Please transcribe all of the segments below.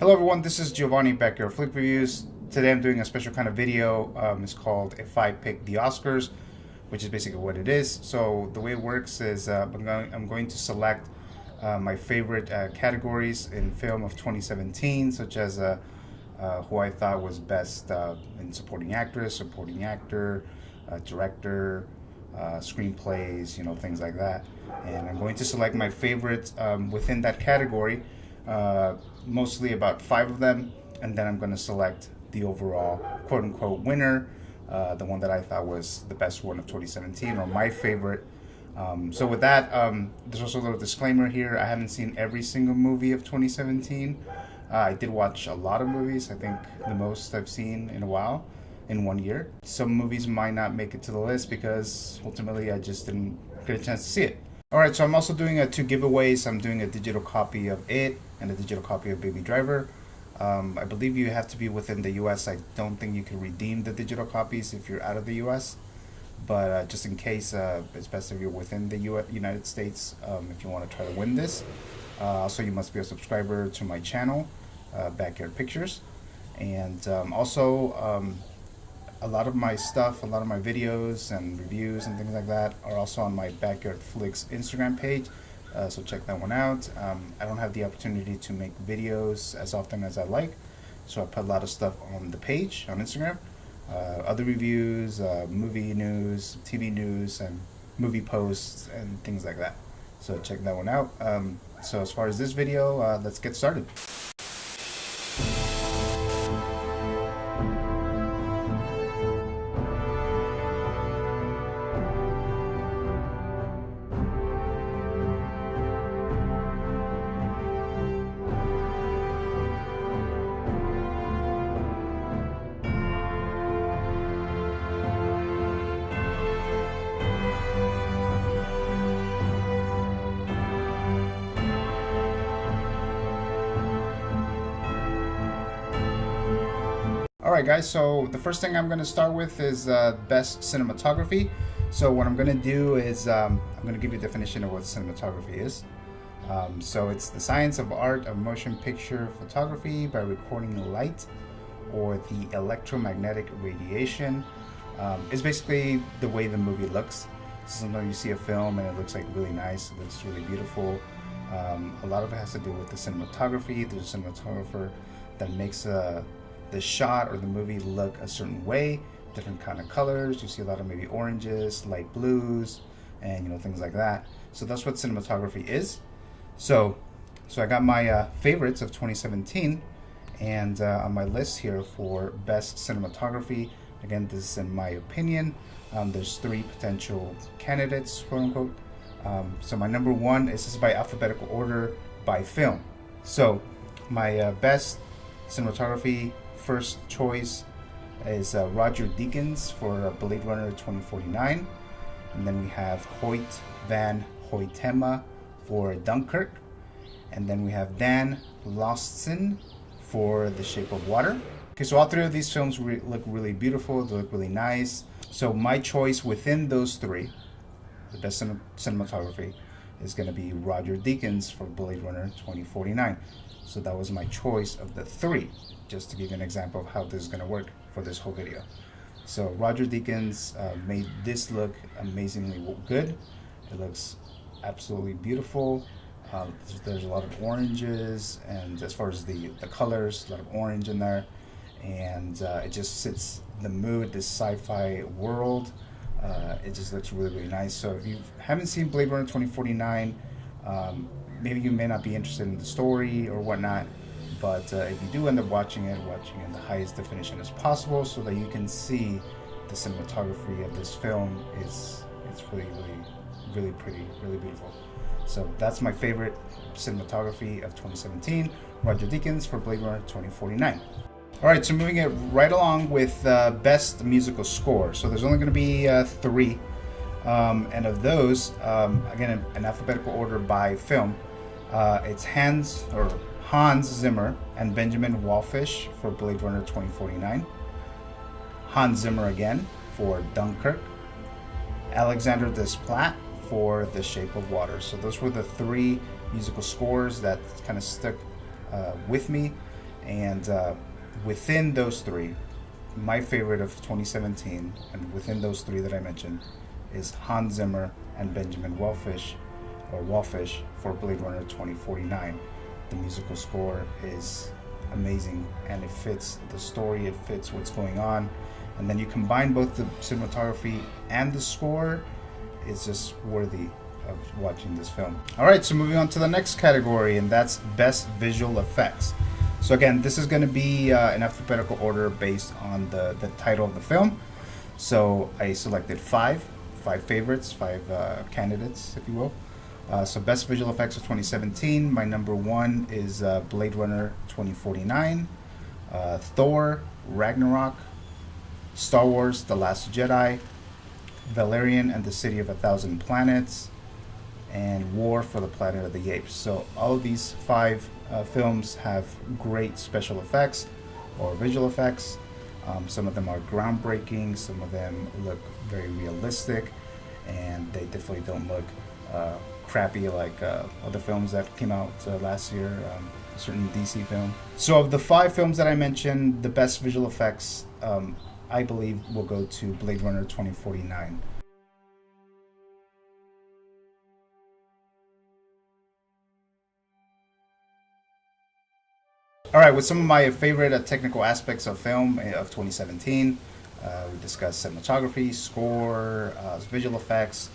Hello everyone, this is Giovanni, BackYard Flick Reviews. Today I'm doing a special kind of video. It's called If I Pick the Oscars, which is basically what it is. So the way it works is I'm going to select my favorite categories in film of 2017, such as who I thought was best in supporting actress, supporting actor, director, screenplays, things like that. And I'm going to select my favorites within that category. Mostly about 5 of them, and then I'm going to select the overall quote-unquote winner, the one that I thought was the best one of 2017 or my favorite. So with that, there's also a little disclaimer here. I haven't seen every single movie of 2017. I did watch a lot of movies. I think the most I've seen in a while, in 1 year. Some movies might not make it to the list because ultimately I just didn't get a chance to see it. Alright, so I'm also doing 2 giveaways. I'm doing a digital copy of It and a digital copy of Baby Driver. I believe you have to be within the US. I don't think you can redeem the digital copies if you're out of the US. But just in case, it's best if you're within the United States if you want to try to win this. Also, you must be a subscriber to my channel, BackYard Pictures. And also, a lot of my stuff, a lot of my videos and reviews and things like that are also on my BackYard Flicks Instagram page, so check that one out. I don't have the opportunity to make videos as often as I like, so I put a lot of stuff on the page on Instagram, other reviews, movie news, TV news, and movie posts and things like that. So check that one out. So as far as this video, let's get started. Alright guys, so the first thing I'm going to start with is best cinematography. So what I'm going to do is I'm going to give you a definition of what cinematography is. So it's the science of art of motion picture photography by recording light or the electromagnetic radiation. It's basically the way the movie looks. Sometimes you see a film and it looks like really nice, it looks really beautiful. A lot of it has to do with the cinematography. There's a cinematographer that makes the shot or the movie look a certain way, different kind of colors. You see a lot of maybe oranges, light blues, and things like that. So that's what cinematography is. So I got my favorites of 2017, and on my list here for best cinematography. Again, this is in my opinion. There's 3 potential candidates, quote unquote. So my number 1 is this by alphabetical order by film. So my best cinematography first choice is Roger Deakins for Blade Runner 2049, and then we have Hoyt van Hoytema for Dunkirk, and then we have Dan Laustsen for The Shape of Water. Okay, so all 3 of these films look really beautiful, they look really nice. So my choice within those 3, the best cinematography, is going to be Roger Deakins for Blade Runner 2049. So that was my choice of the 3, just to give you an example of how this is going to work for this whole video. So Roger Deakins made this look amazingly good. It looks absolutely beautiful. There's a lot of oranges, and as far as the colors, a lot of orange in there, and it just sits the mood, this sci-fi world. It just looks really, really nice. So if you haven't seen Blade Runner 2049, maybe you may not be interested in the story or whatnot, but if you do end up watching it in the highest definition as possible so that you can see the cinematography of this film, it's really, really, really pretty, really beautiful. So that's my favorite cinematography of 2017, Roger Deakins for Blade Runner 2049. Alright, so moving it right along with best musical score. So there's only going to be 3, and of those, again, in alphabetical order by film, it's Hans Zimmer and Benjamin Wallfisch for Blade Runner 2049, Hans Zimmer again for Dunkirk, Alexander Desplat for The Shape of Water. So those were the 3 musical scores that kind of stuck with me. And within those three, my favorite of 2017, and within those three that I mentioned, is Hans Zimmer and Benjamin Wallfisch for Blade Runner 2049. The musical score is amazing, and it fits the story, it fits what's going on, and then you combine both the cinematography and the score, it's just worthy of watching this film. Alright, so moving on to the next category, and that's Best Visual Effects. So again, this is going to be in alphabetical order based on the title of the film. So I selected five favorites, five candidates, if you will. So Best Visual Effects of 2017, my number one is Blade Runner 2049, Thor, Ragnarok, Star Wars, The Last Jedi, Valerian and the City of a Thousand Planets, and War for the Planet of the Apes. So all of these five films have great special effects or visual effects. Some of them are groundbreaking, some of them look very realistic, and they definitely don't look crappy like other films that came out last year, a certain DC film. So of the five films that I mentioned, the best visual effects I believe will go to Blade Runner 2049. Alright, with some of my favorite technical aspects of film of 2017, we discussed cinematography, score, visual effects,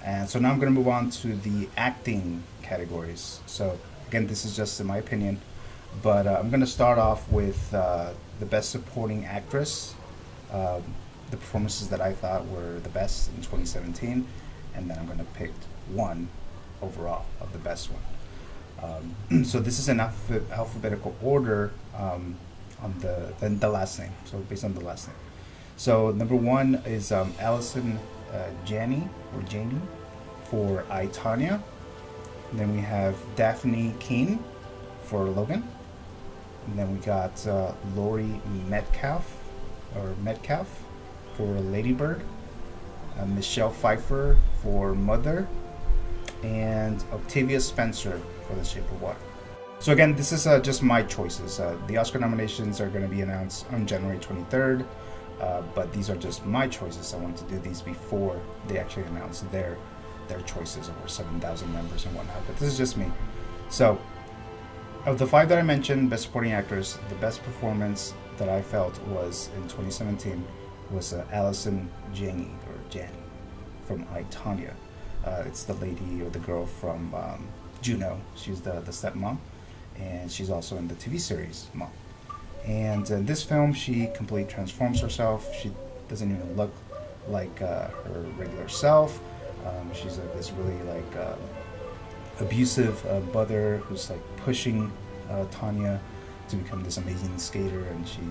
and so now I'm going to move on to the acting categories. So again, this is just in my opinion, but I'm going to start off with the best supporting actress, the performances that I thought were the best in 2017, and then I'm going to pick one overall of the best one. So this is an alphabetical order on the last name, so based on the last name. So number one is Allison Janney for I, Tonya. And then we have Daphne Keane for Logan. And then we got Laurie Metcalf for Lady Bird. Michelle Pfeiffer for Mother. And Octavia Spencer for The Shape of Water. So again, this is just my choices. The Oscar nominations are going to be announced on January 23rd, but these are just my choices. I wanted to do these before they actually announce their choices, over 7,000 members and whatnot, but this is just me. So of the five that I mentioned, best supporting actors, the best performance that I felt was in 2017 was Allison Janney from I, Tonya. It's the lady or the girl from Juno. She's the stepmom, and she's also in the TV series Mom. And in this film, she completely transforms herself. She doesn't even look like her regular self. She's like this really like abusive mother who's like pushing Tonya to become this amazing skater, and she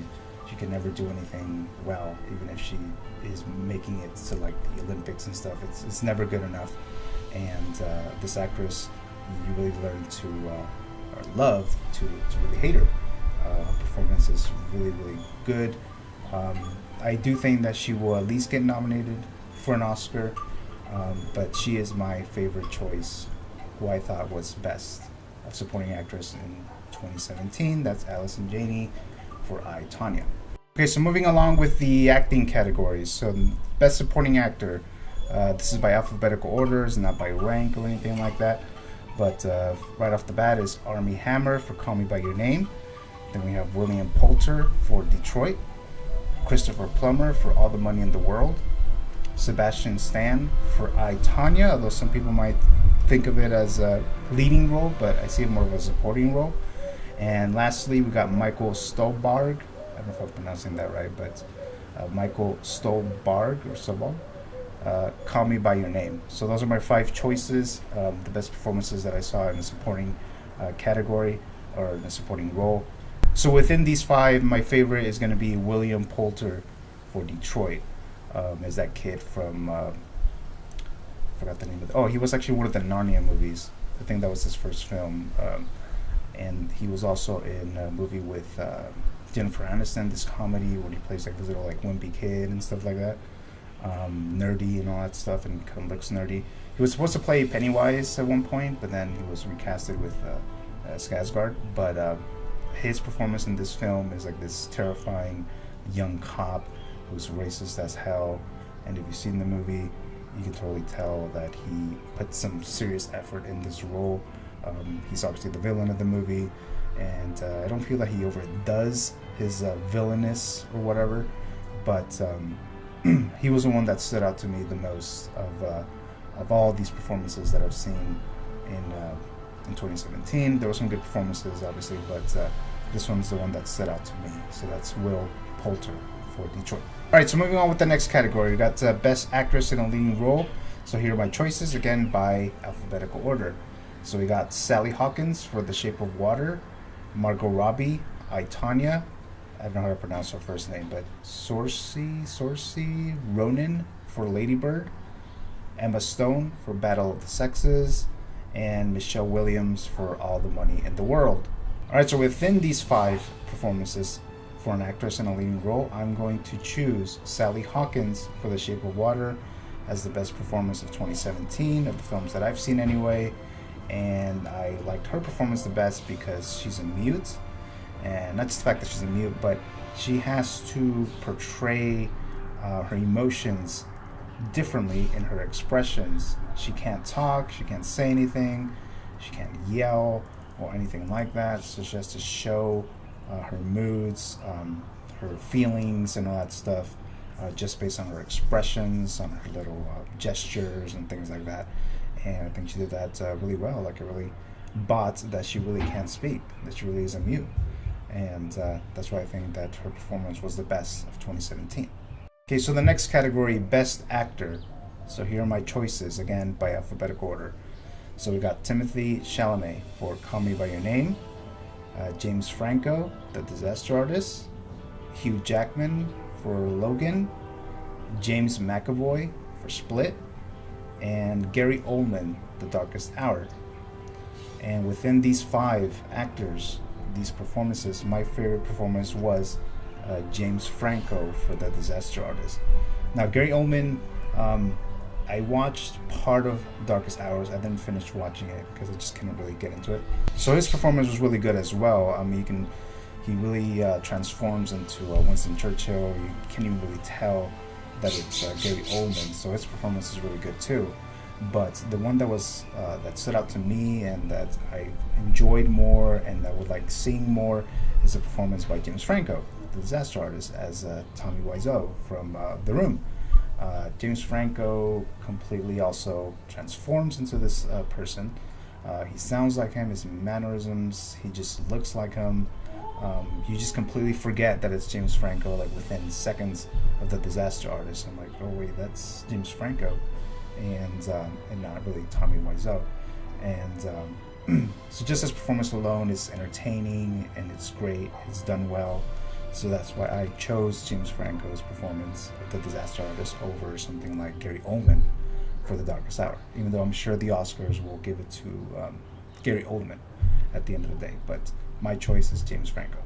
can never do anything well, even if she is making it to like the Olympics and stuff. It's never good enough. And this actress, you really learn to or love to really hate her. Her performance is really, really good. I do think that she will at least get nominated for an Oscar, but she is my favorite choice, who I thought was best of supporting actress in 2017. That's Allison Janney for I, Tonya. Okay, so moving along with the acting categories. So best supporting actor, this is by alphabetical orders, not by rank or anything like that. But right off the bat is Armie Hammer for Call Me By Your Name. Then we have William Poulter for Detroit. Christopher Plummer for All the Money in the World. Sebastian Stan for I, Tonya, although some people might think of it as a leading role, but I see it more of a supporting role. And lastly, we got Michael Stuhlbarg. I don't know if I'm pronouncing that right, but Michael Stuhlbarg or Stuhlbarg. Call Me By Your Name. So those are my five choices, the best performances that I saw in the supporting category or in the supporting role. So within these five, my favorite is going to be William Poulter for Detroit. Is that kid from I forgot the name of it. Oh, he was actually one of the Narnia movies. I think that was his first film, and he was also in a movie with Jennifer Aniston, this comedy where he plays like this little like wimpy kid and stuff like that. Nerdy and all that stuff, and kind of looks nerdy. He was supposed to play Pennywise at one point, but then he was recasted with Skarsgård. But his performance in this film is like this terrifying young cop who's racist as hell. And if you've seen the movie, you can totally tell that he put some serious effort in this role. He's obviously the villain of the movie, and I don't feel that he overdoes his villainous or whatever, but he was the one that stood out to me the most of all these performances that I've seen in 2017. There were some good performances, obviously, but this one's the one that stood out to me. So that's Will Poulter for Detroit. All right, so moving on with the next category, we got Best Actress in a Leading Role. So here are my choices, again by alphabetical order. So we got Sally Hawkins for The Shape of Water, Margot Robbie, I, Tonya, I don't know how to pronounce her first name, but Saoirse Ronan for Lady Bird, Emma Stone for Battle of the Sexes, and Michelle Williams for All the Money in the World. All right, so within these 5 performances for an actress in a leading role, I'm going to choose Sally Hawkins for The Shape of Water as the best performance of 2017 of the films that I've seen anyway. And I liked her performance the best because she's a mute, and not just the fact that she's a mute, but she has to portray her emotions differently in her expressions. She can't talk, she can't say anything, she can't yell or anything like that, so she has to show her moods, her feelings and all that stuff just based on her expressions, on her little gestures and things like that. And I think she did that really well. Like, I really bought that she really can't speak, that she really is a mute. And that's why I think that her performance was the best of 2017. Okay, so the next category, Best Actor. So here are my choices, again, by alphabetical order. So we got Timothée Chalamet for Call Me By Your Name, James Franco, The Disaster Artist, Hugh Jackman for Logan, James McAvoy for Split, and Gary Oldman, The Darkest Hour. And within these 5 actors, these performances, my favorite performance was James Franco for The Disaster Artist. Now, Gary Oldman, I watched part of Darkest Hours. I didn't finish watching it because I just couldn't really get into it. So his performance was really good as well. I mean, he really transforms into Winston Churchill. You can't even really tell that it's Gary Oldman, so his performance is really good too. But the one that was that stood out to me and that I enjoyed more and that I would like seeing more is a performance by James Franco, the Disaster Artist, as Tommy Wiseau from The Room. James Franco completely also transforms into this person. He sounds like him, his mannerisms, he just looks like him. You just completely forget that it's James Franco, like within seconds of The Disaster Artist. I'm like, oh wait, that's James Franco, and not really Tommy Wiseau. And so just his performance alone is entertaining and it's great. It's done well. So that's why I chose James Franco's performance of The Disaster Artist over something like Gary Oldman for The Darkest Hour, even though I'm sure the Oscars will give it to Gary Oldman at the end of the day. But my choice is James Franco.